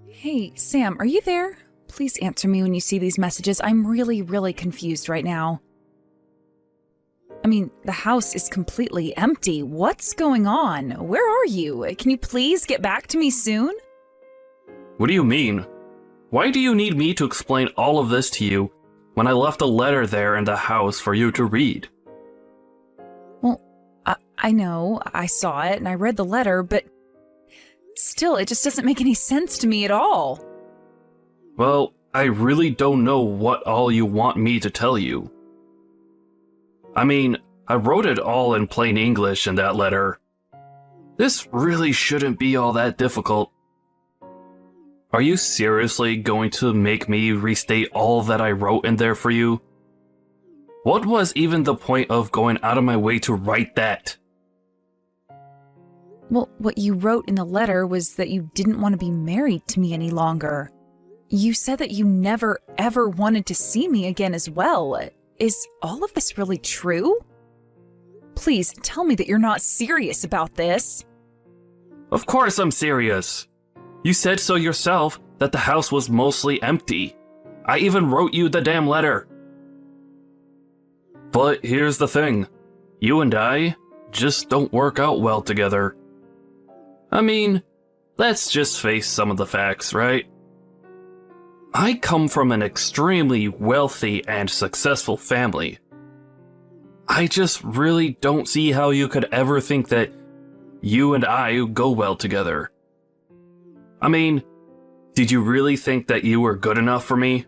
Hey, Sam, are you there? Please answer me when you see these messages. I'm really confused right now. I mean, the house is completely empty. What's going on? Where are you? Can you please get back to me soon? What do you mean? Why do you need me to explain all of this to you when I left a letter there in the house for you to read? Well, I know, I saw it and I read the letter, but still, it just doesn't make any sense to me at all. Well, I really don't know what all you want me to tell you. I mean, I wrote it all in plain English in that letter. This really shouldn't be all that difficult. Are you seriously going to make me restate all that I wrote in there for you? What was even the point of going out of my way to write that? Well, what you wrote in the letter was that you didn't want to be married to me any longer. You said that you never, ever wanted to see me again as well. Is all of this really true? Please tell me that you're not serious about this. Of course I'm serious. You said so yourself that the house was mostly empty. I even wrote you the damn letter. But here's the thing. You and I just don't work out well together. I mean, let's just face some of the facts, right? I come from an extremely wealthy and successful family. I just really don't see how you could ever think that you and I go well together. I mean, did you really think that you were good enough for me?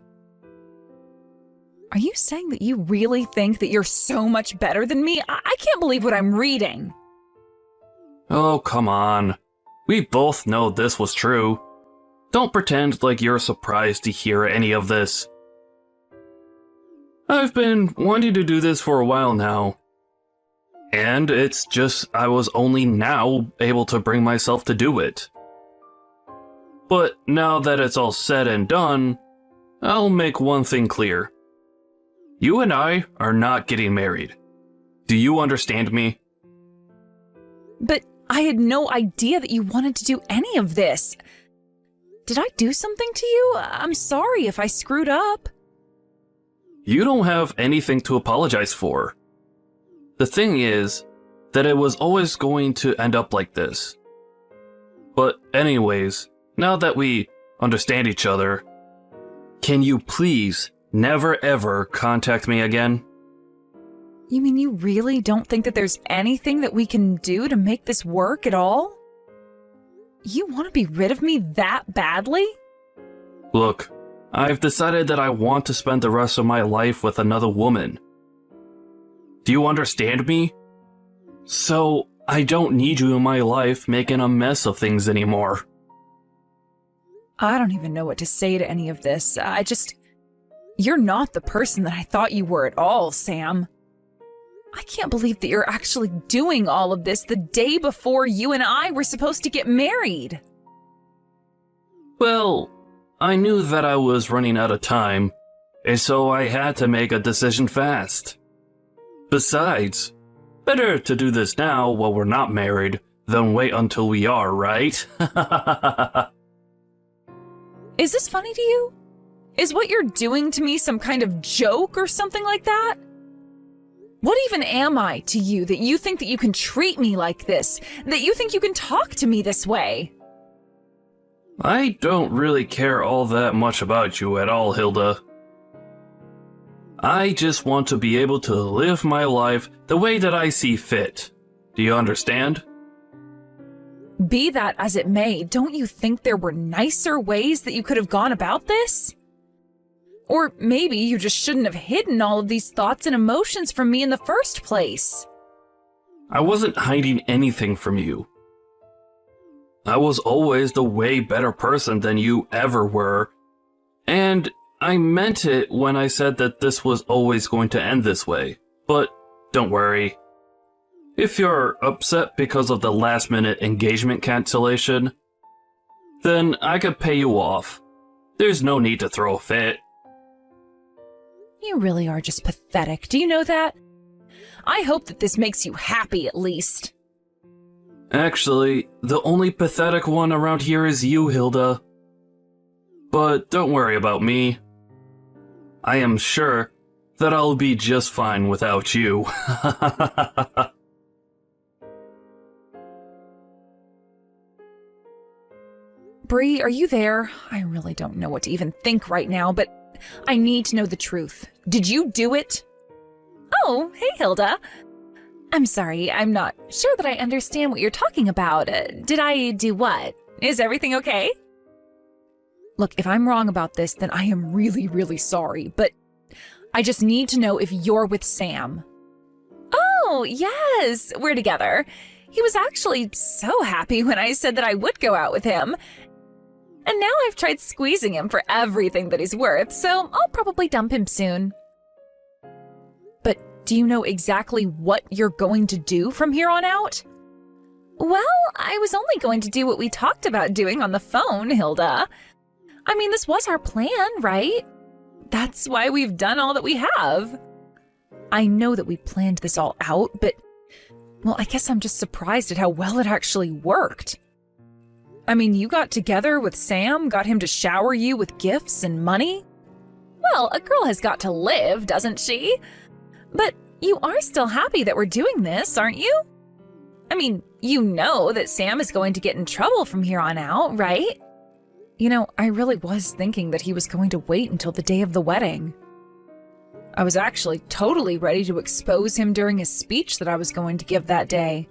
Are you saying that you really think that you're so much better than me? I can't believe what I'm reading. Oh, come on. We both know this was true. Don't pretend like you're surprised to hear any of this. I've been wanting to do this for a while now. And it's just I was only now able to bring myself to do it. But now that it's all said and done, I'll make one thing clear. You and I are not getting married. Do you understand me? But I had no idea that you wanted to do any of this. Did I do something to you? I'm sorry if I screwed up. You don't have anything to apologize for. The thing is that it was always going to end up like this. But anyways, now that we understand each other, can you please never ever contact me again? You mean you really don't think that there's anything that we can do to make this work at all? You want to be rid of me that badly? Look, I've decided that I want to spend the rest of my life with another woman. Do you understand me? So, I don't need you in my life making a mess of things anymore. I don't even know what to say to any of this. You're not the person that I thought you were at all, Sam. I can't believe that you're actually doing all of this the day before you and I were supposed to get married. Well, I knew that I was running out of time, and so I had to make a decision fast. Besides, better to do this now while we're not married than wait until we are, right? Is this funny to you? Is what you're doing to me some kind of joke or something like that? What even am I to you that you think that you can treat me like this? That you think you can talk to me this way? I don't really care all that much about you at all, Hilda. I just want to be able to live my life the way that I see fit. Do you understand? Be that as it may, don't you think there were nicer ways that you could have gone about this? Or maybe you just shouldn't have hidden all of these thoughts and emotions from me in the first place. I wasn't hiding anything from you. I was always the way better person than you ever were. And I meant it when I said that this was always going to end this way. But don't worry. If you're upset because of the last-minute engagement cancellation, then I could pay you off. There's no need to throw a fit. You really are just pathetic. Do you know that? I hope that this makes you happy at least. Actually, the only pathetic one around here is you, Hilda. But don't worry about me. I am sure that I'll be just fine without you. Bree, are you there? I really don't know what to even think right now, but I need to know the truth. Did you do it? Oh, hey, Hilda. I'm sorry, I'm not sure that I understand what you're talking about. Did I do what? Is everything okay? Look, if I'm wrong about this, then I am really, really sorry, but I just need to know if you're with Sam. Oh, yes, we're together. He was actually so happy when I said that I would go out with him. And now I've tried squeezing him for everything that he's worth, so I'll probably dump him soon. But do you know exactly what you're going to do from here on out? Well, I was only going to do what we talked about doing on the phone, Hilda. I mean, this was our plan, right? That's why we've done all that we have. I know that we planned this all out, but, well, I guess I'm just surprised at how well it actually worked. I mean, you got together with Sam, got him to shower you with gifts and money? Well, a girl has got to live, doesn't she? But you are still happy that we're doing this, aren't you? I mean, you know that Sam is going to get in trouble from here on out, right? You know, I really was thinking that he was going to wait until the day of the wedding. I was actually totally ready to expose him during a speech that I was going to give that day.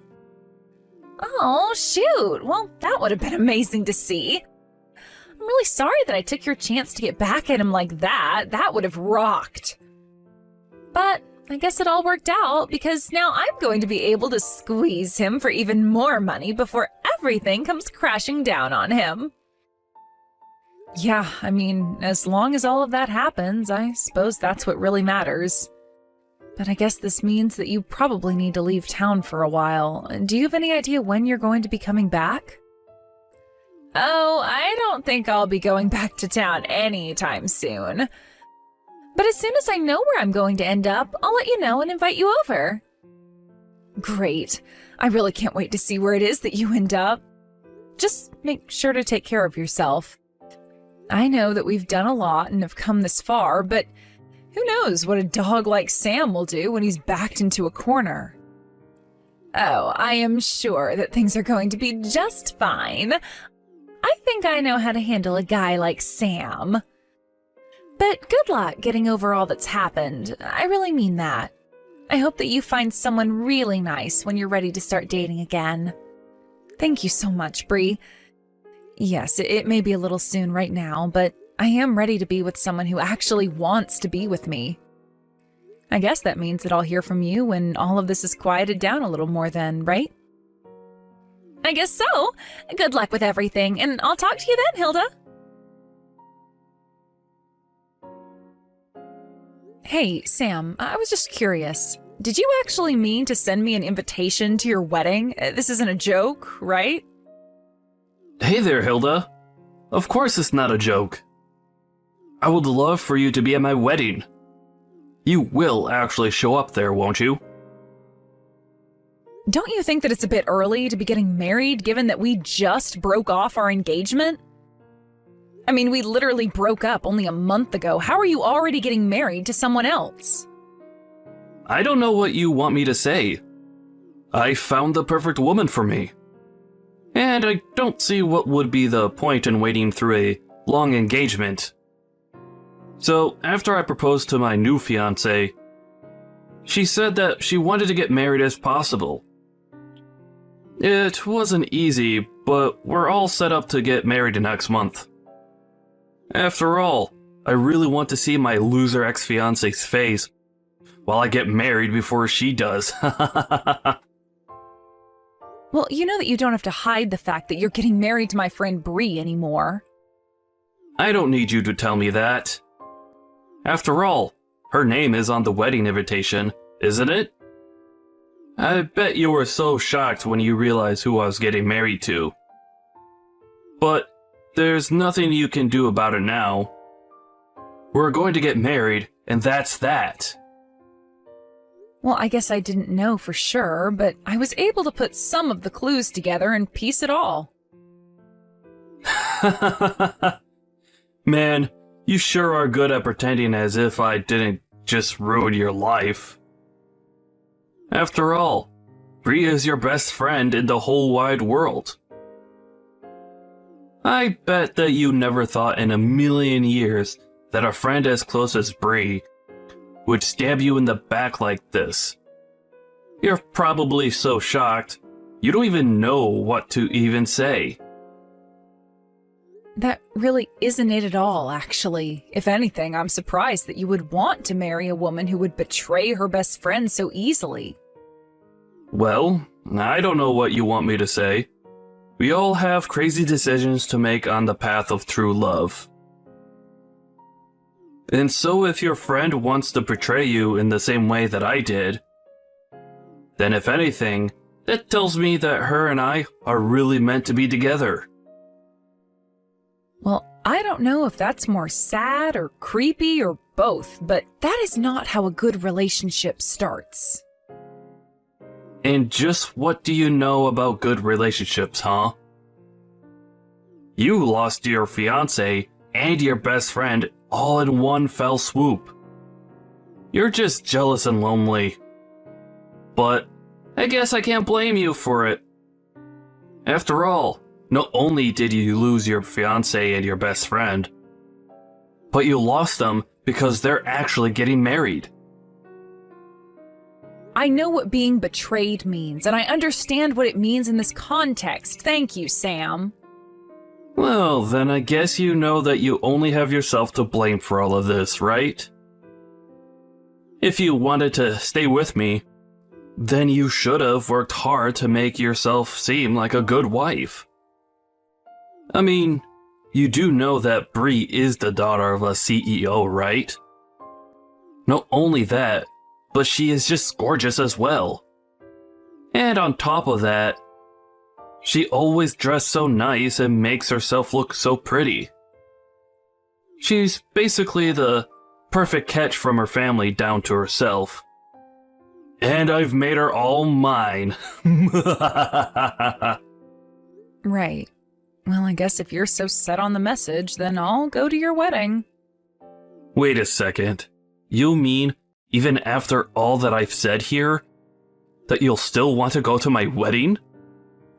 Oh, shoot. Well, that would have been amazing to see. I'm really sorry that I took your chance to get back at him like that. That would have rocked. But I guess it all worked out because now I'm going to be able to squeeze him for even more money before everything comes crashing down on him. Yeah, I mean, as long as all of that happens, I suppose that's what really matters. But I guess this means that you probably need to leave town for a while. Do you have any idea when you're going to be coming back? Oh, I don't think I'll be going back to town anytime soon. But as soon as I know where I'm going to end up, I'll let you know and invite you over. Great. I really can't wait to see where it is that you end up. Just make sure to take care of yourself. I know that we've done a lot and have come this far, but who knows what a dog like Sam will do when he's backed into a corner. Oh, I am sure that things are going to be just fine. I think I know how to handle a guy like Sam. But good luck getting over all that's happened. I really mean that. I hope that you find someone really nice when you're ready to start dating again. Thank you so much, Bree. Yes, it may be a little soon right now, but I am ready to be with someone who actually wants to be with me. I guess that means that I'll hear from you when all of this is quieted down a little more then, right? I guess so. Good luck with everything, and I'll talk to you then, Hilda. Hey, Sam, I was just curious. Did you actually mean to send me an invitation to your wedding? This isn't a joke, right? Hey there, Hilda. Of course it's not a joke. I would love for you to be at my wedding. You will actually show up there, won't you? Don't you think that it's a bit early to be getting married given that we just broke off our engagement? I mean, we literally broke up only a month ago. How are you already getting married to someone else? I don't know what you want me to say. I found the perfect woman for me. And I don't see what would be the point in waiting through a long engagement. So, after I proposed to my new fiancé, she said that she wanted to get married as possible. It wasn't easy, but we're all set up to get married next month. After all, I really want to see my loser ex-fiancé's face while I get married before she does. Well, you know that you don't have to hide the fact that you're getting married to my friend Bree anymore. I don't need you to tell me that. After all, her name is on the wedding invitation, isn't it? I bet you were so shocked when you realized who I was getting married to. But there's nothing you can do about it now. We're going to get married, and that's that. Well, I guess I didn't know for sure, but I was able to put some of the clues together and piece it all. Man, you sure are good at pretending as if I didn't just ruin your life. After all, Bree is your best friend in the whole wide world. I bet that you never thought in a million years that a friend as close as Bree would stab you in the back like this. You're probably so shocked, you don't even know what to even say. That really isn't it at all, actually. If anything, I'm surprised that you would want to marry a woman who would betray her best friend so easily. Well, I don't know what you want me to say. We all have crazy decisions to make on the path of true love. And so if your friend wants to betray you in the same way that I did, then if anything, that tells me that her and I are really meant to be together. Well, I don't know if that's more sad or creepy or both, but that is not how a good relationship starts. And just what do you know about good relationships, huh? You lost your fiancé and your best friend all in one fell swoop. You're just jealous and lonely. But I guess I can't blame you for it. After all, not only did you lose your fiancé and your best friend, but you lost them because they're actually getting married. I know what being betrayed means, and I understand what it means in this context. Thank you, Sam. Well, then I guess you know that you only have yourself to blame for all of this, right? If you wanted to stay with me, then you should have worked hard to make yourself seem like a good wife. I mean, you do know that Bree is the daughter of a CEO, right? Not only that, but she is just gorgeous as well. And on top of that, she always dressed so nice and makes herself look so pretty. She's basically the perfect catch from her family down to herself. And I've made her all mine. Right. Well, I guess if you're so set on the message, then I'll go to your wedding. Wait a second. You mean, even after all that I've said here, that you'll still want to go to my wedding?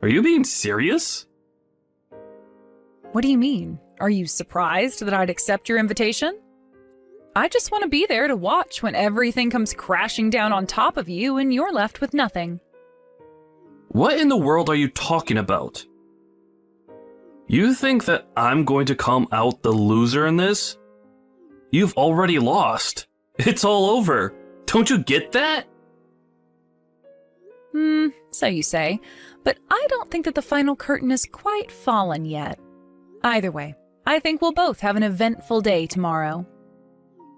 Are you being serious? What do you mean? Are you surprised that I'd accept your invitation? I just want to be there to watch when everything comes crashing down on top of you and you're left with nothing. What in the world are you talking about? You think that I'm going to come out the loser in this? You've already lost. It's all over. Don't you get that? So you say, but I don't think that the final curtain has quite fallen yet. Either way, I think we'll both have an eventful day tomorrow.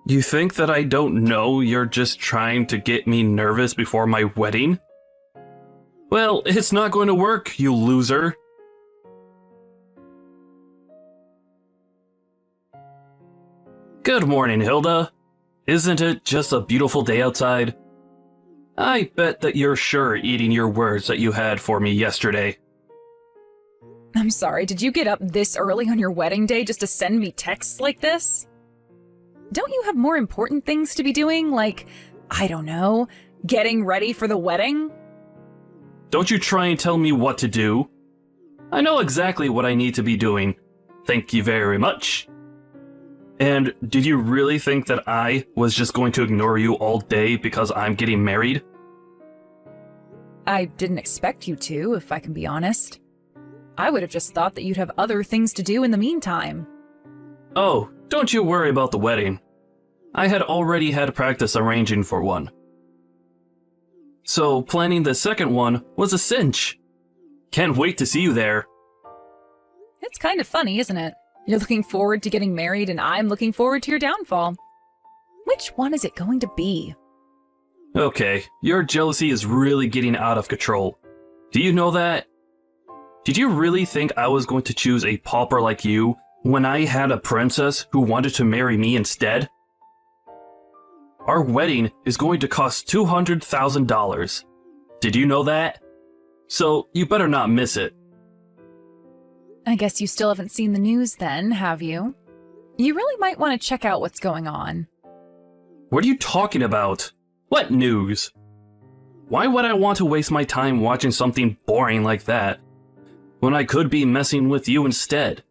You think that I don't know you're just trying to get me nervous before my wedding? Well, it's not going to work, you loser. Good morning, Hilda. Isn't it just a beautiful day outside? I bet that you're sure eating your words that you had for me yesterday. I'm sorry, did you get up this early on your wedding day just to send me texts like this? Don't you have more important things to be doing, like, I don't know, getting ready for the wedding? Don't you try and tell me what to do. I know exactly what I need to be doing. Thank you very much. And did you really think that I was just going to ignore you all day because I'm getting married? I didn't expect you to, if I can be honest. I would have just thought that you'd have other things to do in the meantime. Oh, don't you worry about the wedding. I had already had practice arranging for one. So planning the second one was a cinch. Can't wait to see you there. It's kind of funny, isn't it? You're looking forward to getting married and I'm looking forward to your downfall. Which one is it going to be? Okay, your jealousy is really getting out of control. Do you know that? Did you really think I was going to choose a pauper like you when I had a princess who wanted to marry me instead? Our wedding is going to cost $200,000. Did you know that? So you better not miss it. I guess you still haven't seen the news then, have you? You really might want to check out what's going on. What are you talking about? What news? Why would I want to waste my time watching something boring like that when I could be messing with you instead?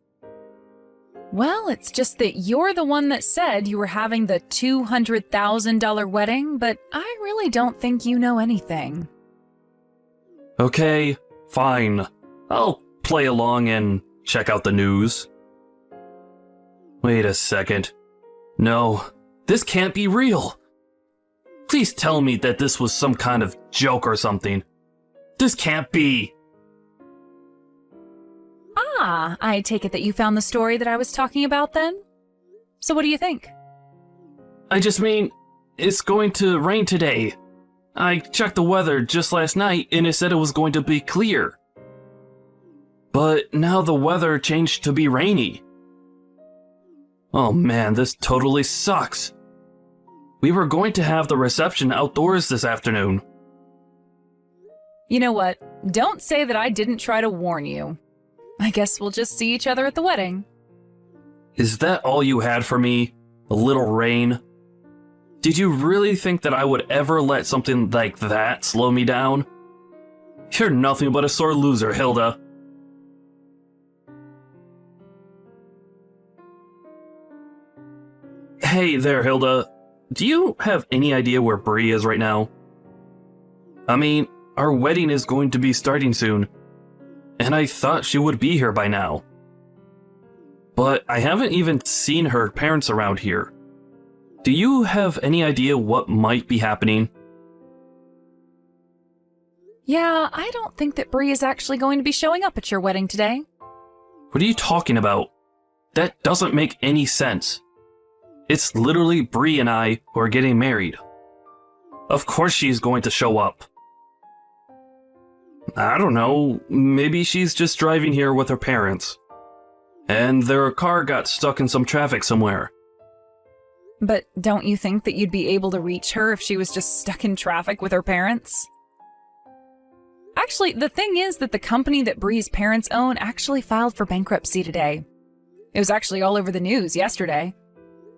Well, it's just that you're the one that said you were having the $200,000 wedding, but I really don't think you know anything. Okay, fine. I'll play along and check out the news. Wait a second. No, this can't be real. Please tell me that this was some kind of joke or something. This can't be. Ah, I take it that you found the story that I was talking about then? So what do you think? I just mean, it's going to rain today. I checked the weather just last night and it said it was going to be clear. But now the weather changed to be rainy. Oh man, this totally sucks. We were going to have the reception outdoors this afternoon. You know what? Don't say that I didn't try to warn you. I guess we'll just see each other at the wedding. Is that all you had for me? A little rain? Did you really think that I would ever let something like that slow me down? You're nothing but a sore loser, Hilda. Hey there, Hilda. Do you have any idea where Bree is right now? I mean, our wedding is going to be starting soon, and I thought she would be here by now. But I haven't even seen her parents around here. Do you have any idea what might be happening? Yeah, I don't think that Bree is actually going to be showing up at your wedding today. What are you talking about? That doesn't make any sense. It's literally Bree and I who are getting married. Of course she's going to show up. I don't know, maybe she's just driving here with her parents. And their car got stuck in some traffic somewhere. But don't you think that you'd be able to reach her if she was just stuck in traffic with her parents? Actually, the thing is that the company that Bree's parents own actually filed for bankruptcy today. It was actually all over the news yesterday.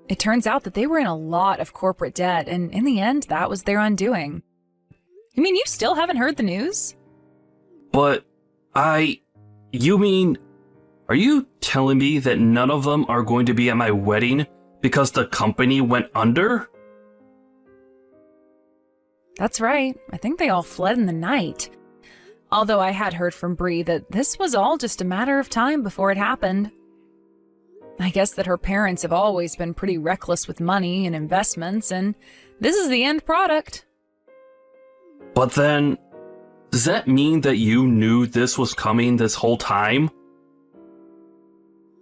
It turns out that they were in a lot of corporate debt, and in the end, that was their undoing. You mean you still haven't heard the news? But you mean, are you telling me that none of them are going to be at my wedding because the company went under? That's right. I think they all fled in the night. Although I had heard from Bree that this was all just a matter of time before it happened. I guess that her parents have always been pretty reckless with money and investments, and this is the end product. But then, does that mean that you knew this was coming this whole time?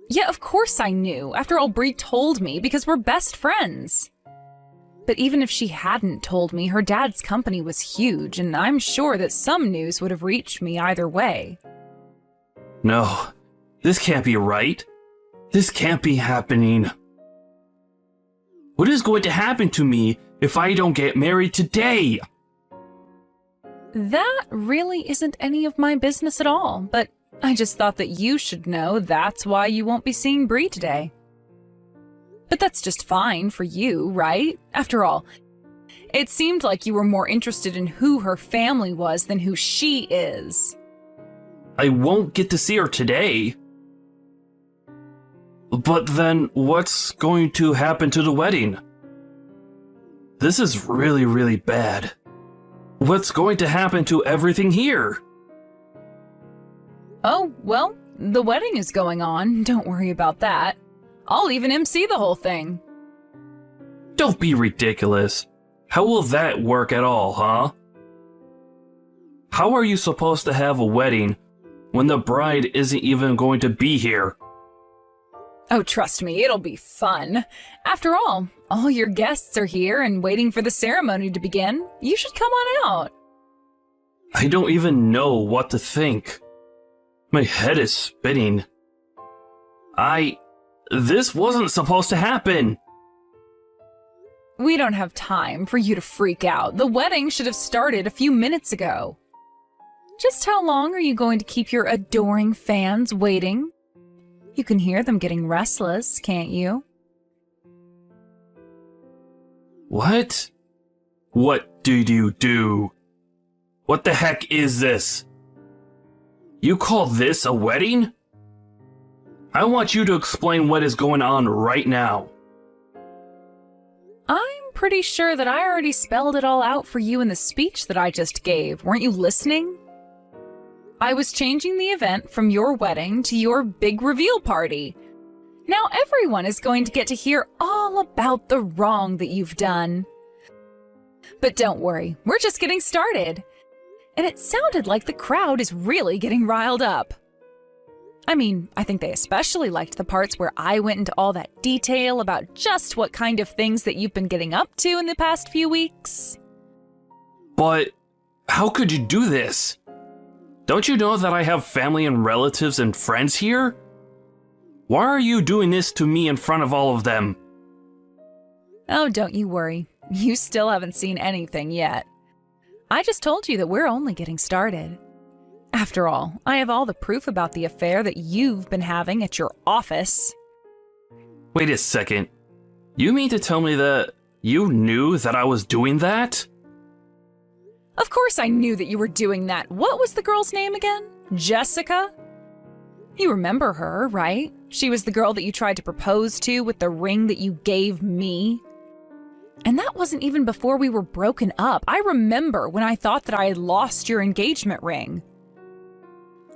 Yeah, of course I knew. After all, Bree told me because we're best friends. But even if she hadn't told me, her dad's company was huge, and I'm sure that some news would have reached me either way. No, this can't be right. This can't be happening. What is going to happen to me if I don't get married today? That really isn't any of my business at all, but I just thought that you should know that's why you won't be seeing Bree today. But that's just fine for you, right? After all, it seemed like you were more interested in who her family was than who she is. I won't get to see her today. But then what's going to happen to the wedding? This is really, really bad. What's going to happen to everything here? Oh, well, the wedding is going on. Don't worry about that. I'll even MC the whole thing. Don't be ridiculous. How will that work at all, huh? How are you supposed to have a wedding when the bride isn't even going to be here? Oh, trust me, it'll be fun. After all your guests are here and waiting for the ceremony to begin. You should come on out. I don't even know what to think. My head is spinning. This wasn't supposed to happen. We don't have time for you to freak out. The wedding should have started a few minutes ago. Just how long are you going to keep your adoring fans waiting? You can hear them getting restless, can't you? What? What did you do? What the heck is this? You call this a wedding? I want you to explain what is going on right now. I'm pretty sure that I already spelled it all out for you in the speech that I just gave. Weren't you listening? I was changing the event from your wedding to your big reveal party. Now everyone is going to get to hear all about the wrong that you've done. But don't worry, we're just getting started. And it sounded like the crowd is really getting riled up. I mean, I think they especially liked the parts where I went into all that detail about just what kind of things that you've been getting up to in the past few weeks. But how could you do this? Don't you know that I have family and relatives and friends here? Why are you doing this to me in front of all of them? Oh, don't you worry. You still haven't seen anything yet. I just told you that we're only getting started. After all, I have all the proof about the affair that you've been having at your office. Wait a second. You mean to tell me that you knew that I was doing that? Of course I knew that you were doing that. What was the girl's name again? Jessica? You remember her, right? She was the girl that you tried to propose to with the ring that you gave me. And that wasn't even before we were broken up. I remember when I thought that I had lost your engagement ring.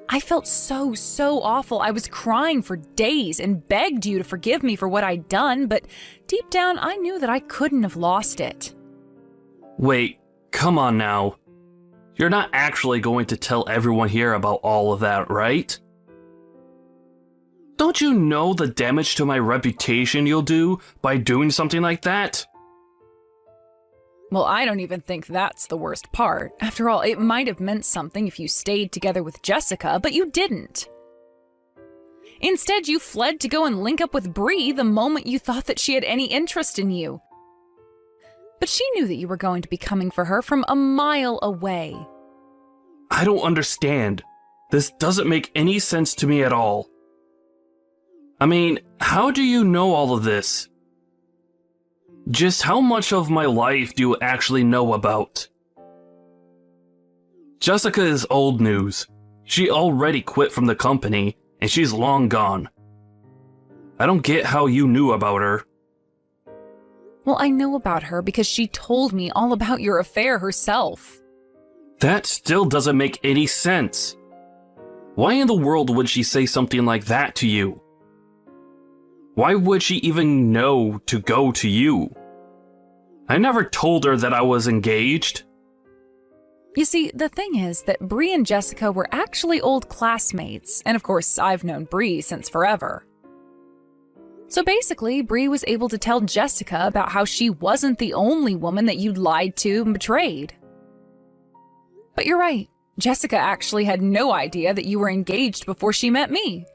I felt so awful. I was crying for days and begged you to forgive me for what I'd done, but deep down I knew that I couldn't have lost it. Wait, come on now. You're not actually going to tell everyone here about all of that, right? Don't you know the damage to my reputation you'll do by doing something like that? Well, I don't even think that's the worst part. After all, it might have meant something if you stayed together with Jessica, but you didn't. Instead, you fled to go and link up with Bree the moment you thought that she had any interest in you. But she knew that you were going to be coming for her from a mile away. I don't understand. This doesn't make any sense to me at all. I mean, how do you know all of this? Just how much of my life do you actually know about? Jessica is old news. She already quit from the company, and she's long gone. I don't get how you knew about her. Well, I know about her because she told me all about your affair herself. That still doesn't make any sense. Why in the world would she say something like that to you? Why would she even know to go to you? I never told her that I was engaged. You see, the thing is that Bree and Jessica were actually old classmates, and of course, I've known Bree since forever. So basically, Bree was able to tell Jessica about how she wasn't the only woman that you'd lied to and betrayed. But you're right, Jessica actually had no idea that you were engaged before she met me.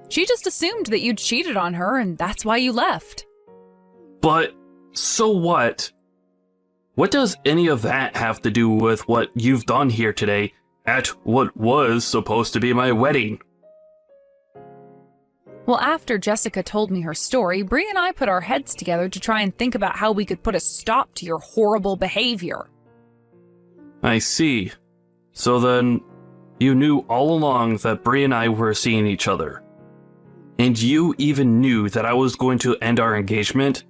She just assumed that you'd cheated on her, and that's why you left. But, so what? What does any of that have to do with what you've done here today at what was supposed to be my wedding? Well, after Jessica told me her story, Bree and I put our heads together to try and think about how we could put a stop to your horrible behavior. I see. So then, you knew all along that Bree and I were seeing each other. And you even knew that I was going to end our engagement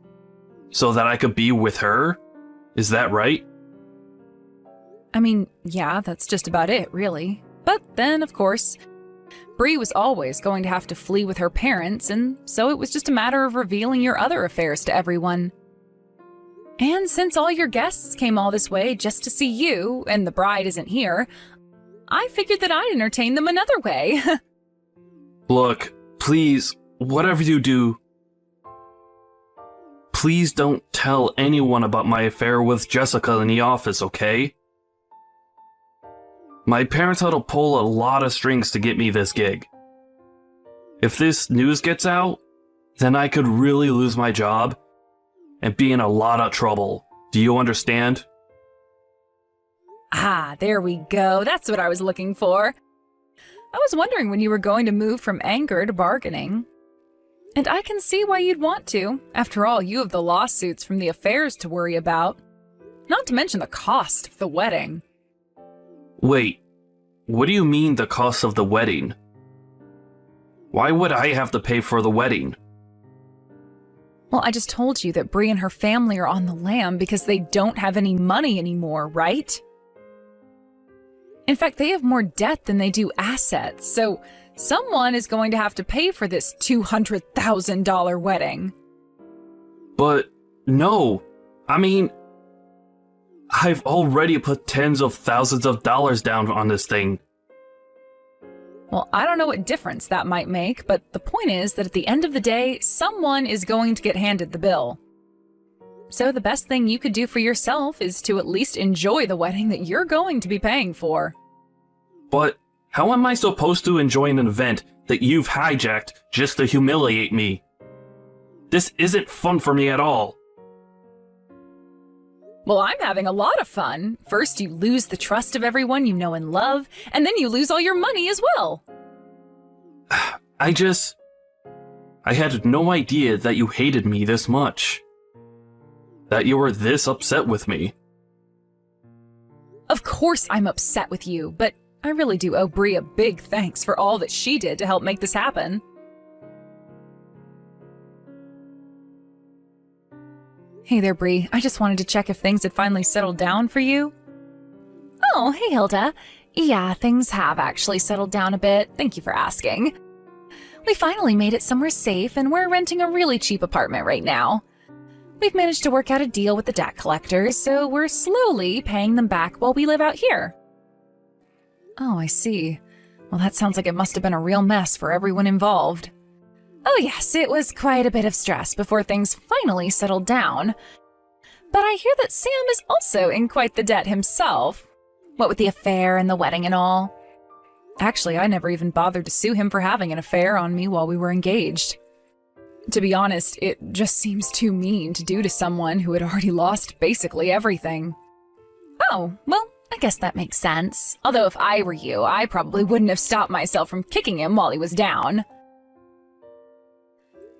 so that I could be with her? Is that right? I mean, yeah, that's just about it, really. But then, of course, Bree was always going to have to flee with her parents, and so it was just a matter of revealing your other affairs to everyone. And since all your guests came all this way just to see you, and the bride isn't here, I figured that I'd entertain them another way. Look, please, whatever you do, please don't tell anyone about my affair with Jessica in the office, okay? My parents had to pull a lot of strings to get me this gig. If this news gets out, then I could really lose my job and be in a lot of trouble. Do you understand? Ah, there we go. That's what I was looking for. I was wondering when you were going to move from anger to bargaining. And I can see why you'd want to. After all, you have the lawsuits from the affairs to worry about. Not to mention the cost of the wedding. Wait, what do you mean the cost of the wedding? Why would I have to pay for the wedding? Well, I just told you that Bree and her family are on the lam because they don't have any money anymore, right? In fact, they have more debt than they do assets, so someone is going to have to pay for this $200,000 wedding. But no, I mean, I've already put tens of thousands of dollars down on this thing. Well, I don't know what difference that might make, but the point is that at the end of the day, someone is going to get handed the bill. So the best thing you could do for yourself is to at least enjoy the wedding that you're going to be paying for. But how am I supposed to enjoy an event that you've hijacked just to humiliate me? This isn't fun for me at all. Well, I'm having a lot of fun. First, you lose the trust of everyone you know and love, and then you lose all your money as well. I had no idea that you hated me this much. That you were this upset with me. Of course I'm upset with you, but I really do owe Bree a big thanks for all that she did to help make this happen. Hey there, Bree. I just wanted to check if things had finally settled down for you. Oh, hey, Hilda. Yeah, things have actually settled down a bit. Thank you for asking. We finally made it somewhere safe, and we're renting a really cheap apartment right now. We've managed to work out a deal with the debt collectors, so we're slowly paying them back while we live out here. Oh, I see. Well, that sounds like it must have been a real mess for everyone involved. Oh yes, it was quite a bit of stress before things finally settled down. But I hear that Sam is also in quite the debt himself. What with the affair and the wedding and all. Actually, I never even bothered to sue him for having an affair on me while we were engaged. To be honest, it just seems too mean to do to someone who had already lost basically everything. Oh, well, I guess that makes sense. Although if I were you, I probably wouldn't have stopped myself from kicking him while he was down.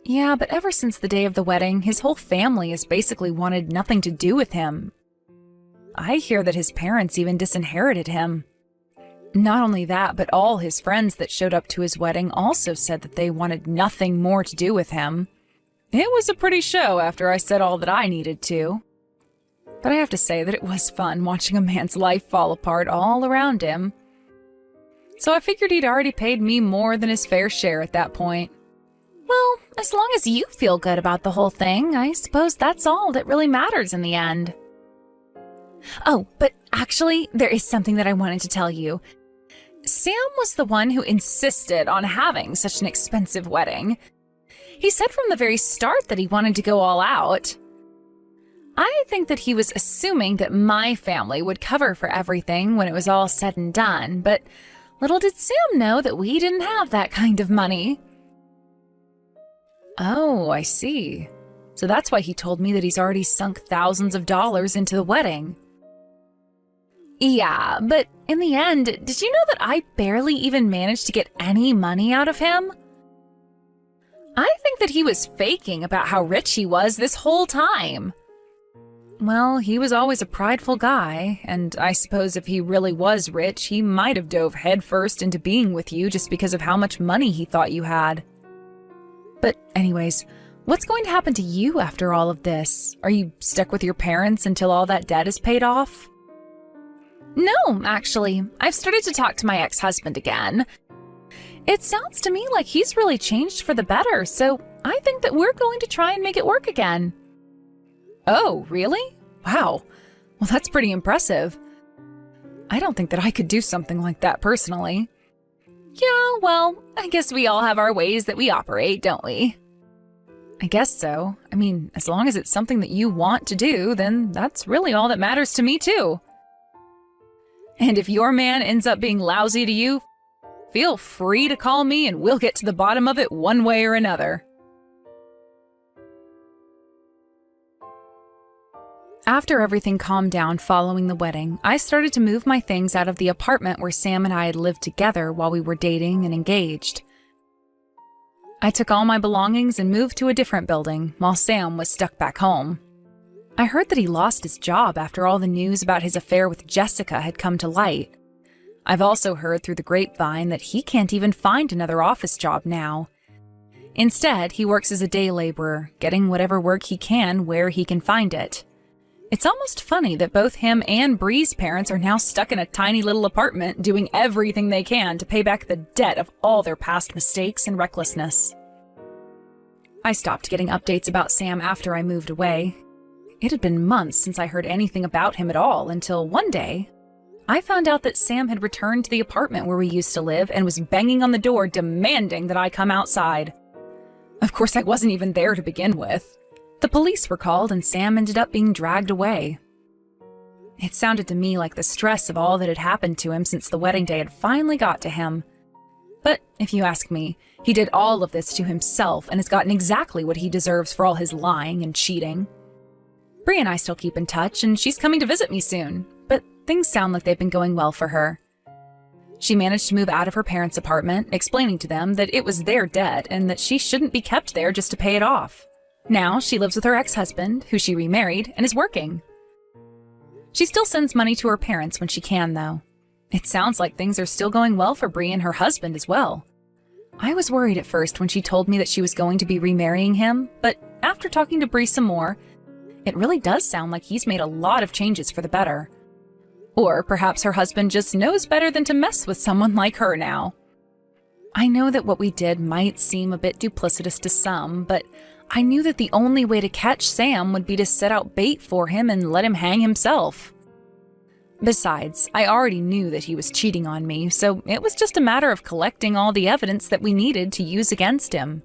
Yeah, but ever since the day of the wedding, his whole family has basically wanted nothing to do with him. I hear that his parents even disinherited him. Not only that, but all his friends that showed up to his wedding also said that they wanted nothing more to do with him. It was a pretty show after I said all that I needed to. But I have to say that it was fun watching a man's life fall apart all around him. So I figured he'd already paid me more than his fair share at that point. Well, as long as you feel good about the whole thing, I suppose that's all that really matters in the end. Oh, but actually, there is something that I wanted to tell you. Sam was the one who insisted on having such an expensive wedding. He said from the very start that he wanted to go all out. I think that he was assuming that my family would cover for everything when it was all said and done, but little did Sam know that we didn't have that kind of money. Oh, I see. So that's why he told me that he's already sunk thousands of dollars into the wedding. Yeah, but in the end, did you know that I barely even managed to get any money out of him? I think that he was faking about how rich he was this whole time. Well, he was always a prideful guy, and I suppose if he really was rich, he might have dove headfirst into being with you just because of how much money he thought you had. But anyways, what's going to happen to you after all of this? Are you stuck with your parents until all that debt is paid off? No, actually. I've started to talk to my ex-husband again. It sounds to me like he's really changed for the better, so I think that we're going to try and make it work again. Oh, really? Wow. Well, that's pretty impressive. I don't think that I could do something like that personally. Yeah, well, I guess we all have our ways that we operate, don't we? I guess so. I mean, as long as it's something that you want to do, then that's really all that matters to me, too. And if your man ends up being lousy to you, feel free to call me and we'll get to the bottom of it one way or another. After everything calmed down following the wedding, I started to move my things out of the apartment where Sam and I had lived together while we were dating and engaged. I took all my belongings and moved to a different building while Sam was stuck back home. I heard that he lost his job after all the news about his affair with Jessica had come to light. I've also heard through the grapevine that he can't even find another office job now. Instead, he works as a day laborer, getting whatever work he can where he can find it. It's almost funny that both him and Bree's parents are now stuck in a tiny little apartment doing everything they can to pay back the debt of all their past mistakes and recklessness. I stopped getting updates about Sam after I moved away. It had been months since I heard anything about him at all until one day, I found out that Sam had returned to the apartment where we used to live and was banging on the door demanding that I come outside. Of course, I wasn't even there to begin with. The police were called and Sam ended up being dragged away. It sounded to me like the stress of all that had happened to him since the wedding day had finally got to him. But if you ask me, he did all of this to himself and has gotten exactly what he deserves for all his lying and cheating. Bree and I still keep in touch, and she's coming to visit me soon, but things sound like they've been going well for her. She managed to move out of her parents' apartment, explaining to them that it was their debt and that she shouldn't be kept there just to pay it off. Now she lives with her ex-husband, who she remarried, and is working. She still sends money to her parents when she can, though. It sounds like things are still going well for Bree and her husband as well. I was worried at first when she told me that she was going to be remarrying him, but after talking to Bree some more, it really does sound like he's made a lot of changes for the better. Or perhaps her husband just knows better than to mess with someone like her now. I know that what we did might seem a bit duplicitous to some, but I knew that the only way to catch Sam would be to set out bait for him and let him hang himself. Besides, I already knew that he was cheating on me, so it was just a matter of collecting all the evidence that we needed to use against him.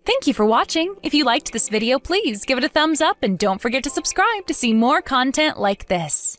Thank you for watching. If you liked this video, please give it a thumbs up and don't forget to subscribe to see more content like this.